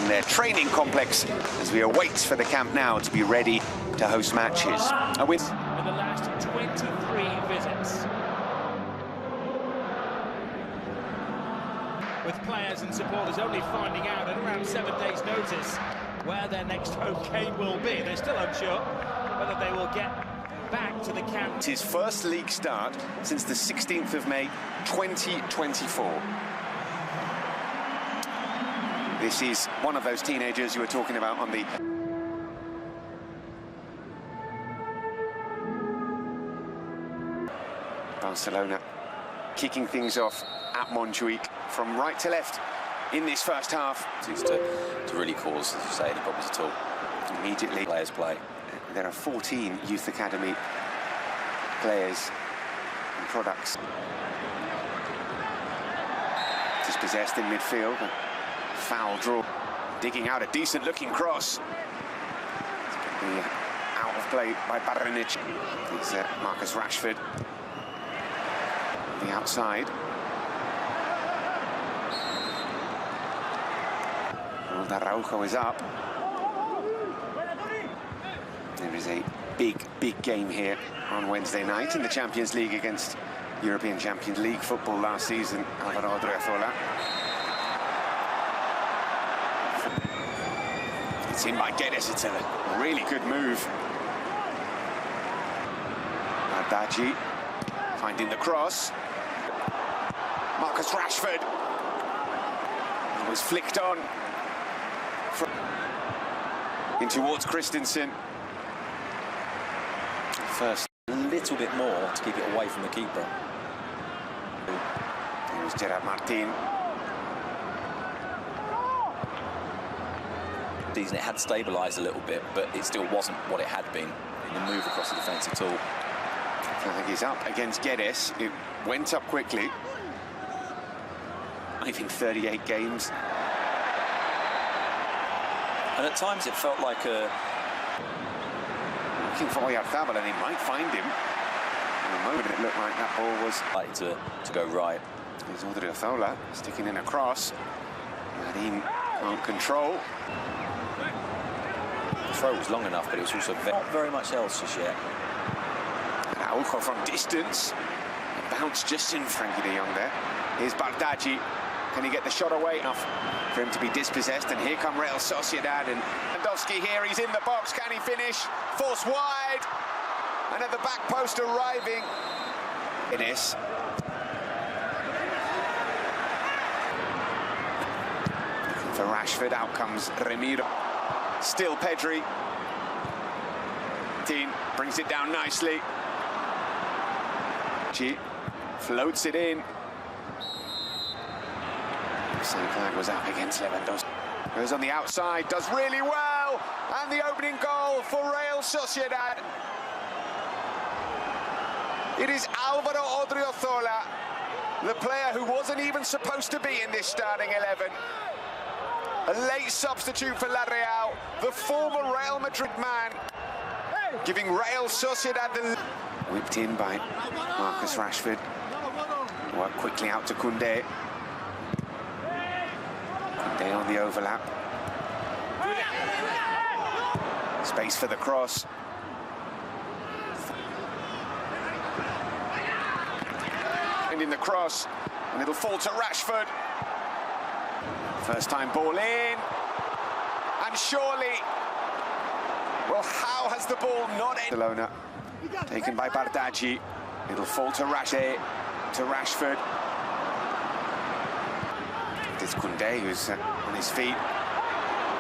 in their training complex as we await for the Camp Nou to be ready to host matches. A win in the last 23 visits. With players and supporters only finding out at around 7 days' notice where their next home game will be. They're still unsure whether they will get back to the camp. It's his first league start since the 16th of May 2024. This is one of those teenagers you were talking about on the... Barcelona kicking things off at Montjuic from right to left in this first half. To really cause, as you say, any problems at all. Immediately, Players play. there are 14 youth academy players and products. Dispossessed in midfield, a foul draw, digging out a decent-looking cross. It's going to be out of play by Baranic. It's Marcus Rashford. The outside. Well, Araujo is up. There is a big game here on Wednesday night in the Champions League against European Champions League football last season. Álvaro Odriozola. It's in by Guedes. It's a really good move. Adaji finding the cross. Marcus Rashford. It was flicked on. In towards Christensen. First, a little bit more to keep it away from the keeper. Here's Gerard Martin. It had stabilised a little bit, but it still wasn't what it had been in the move across the defence at all. I think he's up against Guedes. It went up quickly. I think 38 games. And at times it felt like a... Looking for Oyarzabal, and he might find him. In a moment it looked like that ball was... like to go right. There's Odriozola sticking in a cross. Marin can't control. The throw was long enough, but it was also not very much else just yet. Araujo from distance. A bounce just in Frankie de Jong there. Here's Bardghji. Can he get the shot away enough for him to be dispossessed? And here come Real Sociedad, and Lewandowski here, he's in the box. Can he finish? Force wide, and at the back post arriving. Guedes. Looking for Rashford, out comes Remiro. Still Pedri. Dean brings it down nicely. G floats it in. Same flag was up against Lewandowski. Goes on the outside, does really well, and the opening goal for Real Sociedad. It is Álvaro Odriozola, the player who wasn't even supposed to be in this starting 11. A late substitute for La Real, the former Real Madrid man, giving Real Sociedad the... Whipped in by Marcus Rashford. Worked quickly out to Koundé. Koundé on the overlap. Space for the cross. And in the cross, and it'll fall to Rashford. First time ball in. And surely, well, how has the ball not ended? Barcelona, taken by Bardghji. It'll fall to Rashford. It's Koundé who's on his feet.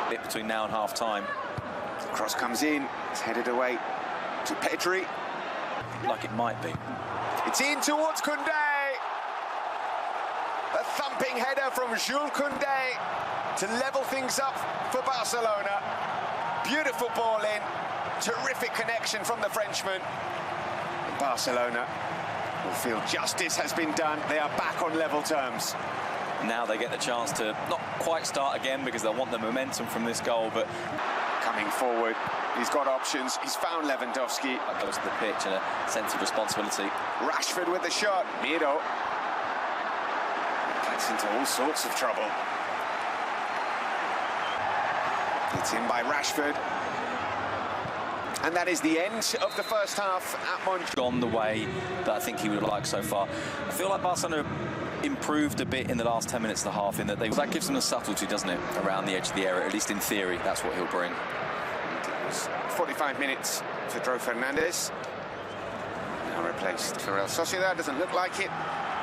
Bit between now and half-time. The cross comes in, it's headed away to Pedri. Like it might be. It's in towards Koundé. A thumping header from Jules Koundé to level things up for Barcelona. Beautiful ball in, terrific connection from the Frenchman. And Barcelona will feel justice has been done. They are back on level terms. Now they get the chance to not quite start again because they'll want the momentum from this goal, but... Coming forward, he's got options. He's found Lewandowski. That goes to the pitch and a sense of responsibility. Rashford with the shot. Miro gets into all sorts of trouble. It's in by Rashford. And that is the end of the first half at Montjuic. Gone the way that I think he would have liked so far. I feel like Barcelona improved a bit in the last 10 minutes of the half in that that gives them a subtlety, doesn't it, around the edge of the area, at least in theory. That's what he'll bring. It was 45 minutes for Dro Fernandez. Now replaced for Real Sociedad, doesn't look like it.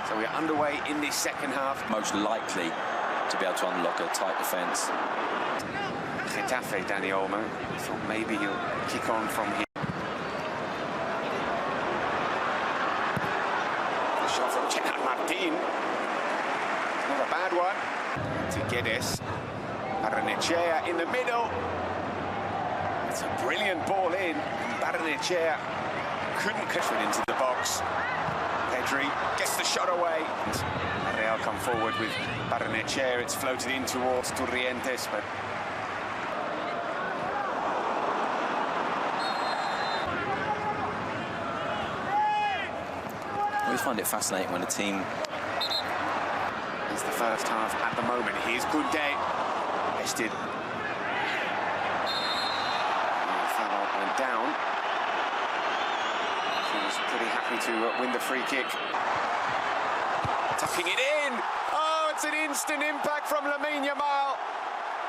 So we're underway in this second half. Most likely to be able to unlock a tight defence. Getafe, Dani Olmo. Thought maybe he'll kick on from here. The shot from Gerard Martin. Not a bad one. To Guedes. Barrenechea in the middle. It's a brilliant ball in. Barrenechea couldn't catch it into the box. Pedri gets the shot away. Real come forward with Barrenechea. It's floated in towards Turrientes, but I always find it fascinating when a team... It's the first half at the moment. Here's Koundé. Bested. Foul went down. He was pretty happy to win the free kick. Tucking it in. Oh, it's an instant impact from Lamine Yamal.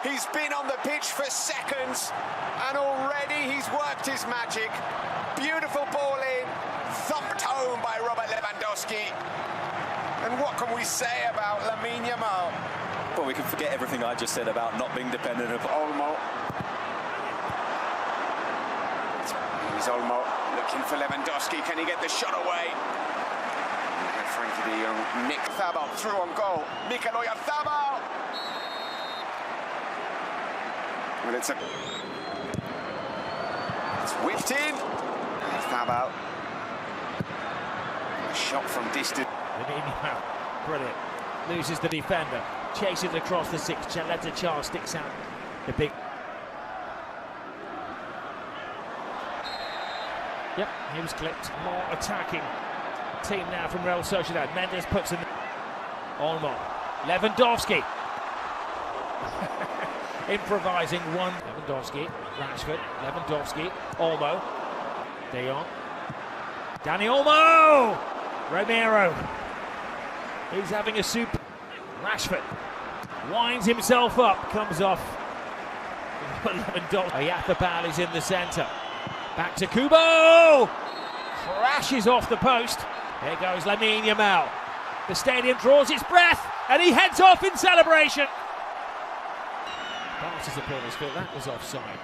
He's been on the pitch for seconds, and already he's worked his magic. Beautiful ball in, thumped home by Robert Lewandowski. And what can we say about Lamine Yamal? Well, we can forget everything I just said about not being dependent upon Olmo. Here's Olmo looking for Lewandowski. Can he get the shot away? And Frankie de Jong, Nick Thabal through on goal. Mikel Oyarzabal. Well, it's whipped in. Thabal. A shot from distance. Brilliant. Loses the defender. Chases across the six. Lets a chance. Sticks out the big. Yep, he was clipped. More attacking team now from Real Sociedad. Mendes puts in Olmo. Lewandowski. Improvising one. Lewandowski, Rashford, Lewandowski, Olmo, De Jong, Dani Olmo, Romero. He's having a super. Rashford winds himself up, comes off. Lewandowski. Oyarzabal is in the centre. Back to Kubo. Crashes off the post. Here goes Lamine Yamal. The stadium draws its breath, and he heads off in celebration. Part of the supporters feel that was offside.